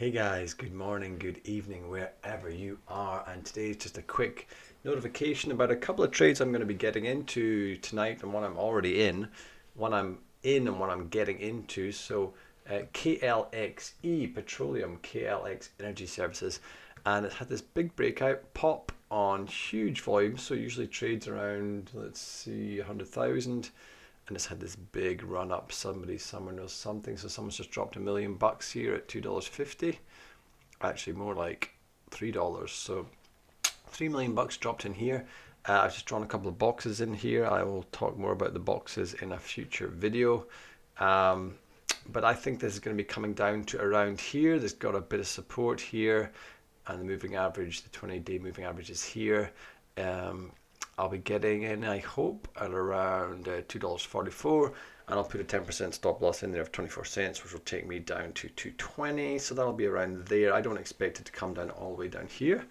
Hey guys, good morning, good evening, wherever you are. And today is just a quick notification about a couple of trades I'm going to be getting into tonight, and one I'm already in, one I'm in and one I'm getting into. So KLXE Petroleum, KLX Energy Services, and it had this big breakout pop on huge volume. So usually trades around, let's see, 100,000. And it's had this big run up. Someone knows something. So someone's just dropped $1 million here at $2.50. Actually, more like $3. So $3 million dropped in here. I've just drawn a couple of boxes in here. I will talk more about the boxes in a future video. But I think this is going to be coming down to around here. There's got a bit of support here, and the moving average, the 20-day moving average is here. I'll be getting in, I hope, at around $2.44, and I'll put a 10% stop loss in there of 24 cents, which will take me down to 220. So that'll be around there. I don't expect it to come down all the way down here.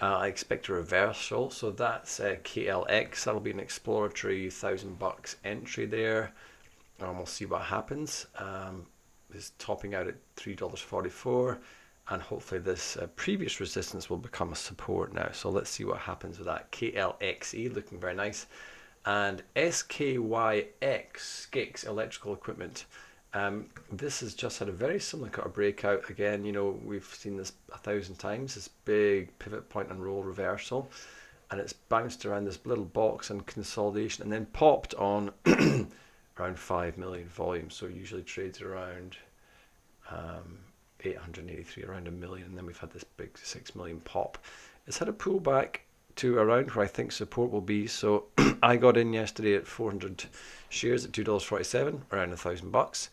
I expect a reversal. So that's KLX. That'll be an exploratory $1,000 entry there, and we'll see what happens. It's topping out at $3.44. And hopefully this previous resistance will become a support now. So let's see what happens with that. KLXE looking very nice. And SKYX SKYX Electrical Equipment. This has just had a very similar kind of breakout. Again, you know, we've seen this 1,000 times, this big pivot point and roll reversal. And it's bounced around this little box and consolidation and then popped on around 5 million volume. So it usually trades around 883, around 1 million, and then we've had this big 6 million pop. It's had a pullback to around where I think support will be. So I got in yesterday at 400 shares at $2.47, around $1,000.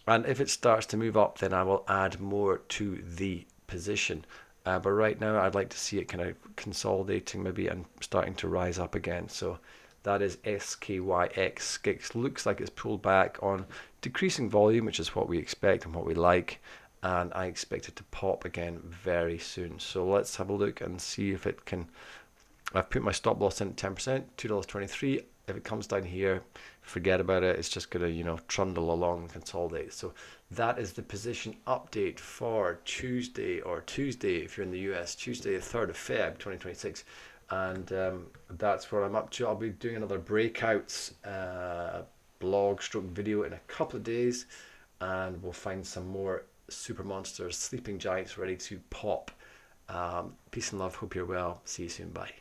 And if it starts to move up, then I will add more to the position. But right now, I'd like to see it kind of consolidating maybe and starting to rise up again. So that is SKYX SKYX. Looks like it's pulled back on decreasing volume, which is what we expect and what we like. And I expect it to pop again very soon. So let's have a look and see if it can. I've put my stop loss in at 10%, $2.23. If it comes down here, forget about it. It's just going to, trundle along and consolidate. So that is the position update for Tuesday if you're in the US, Tuesday the 3rd of Feb 2026. And that's where I'm up to. I'll be doing another breakouts blog stroke video in a couple of days, and we'll find some more super monsters, sleeping giants ready to pop. Peace and love. Hope you're well. See you soon. Bye.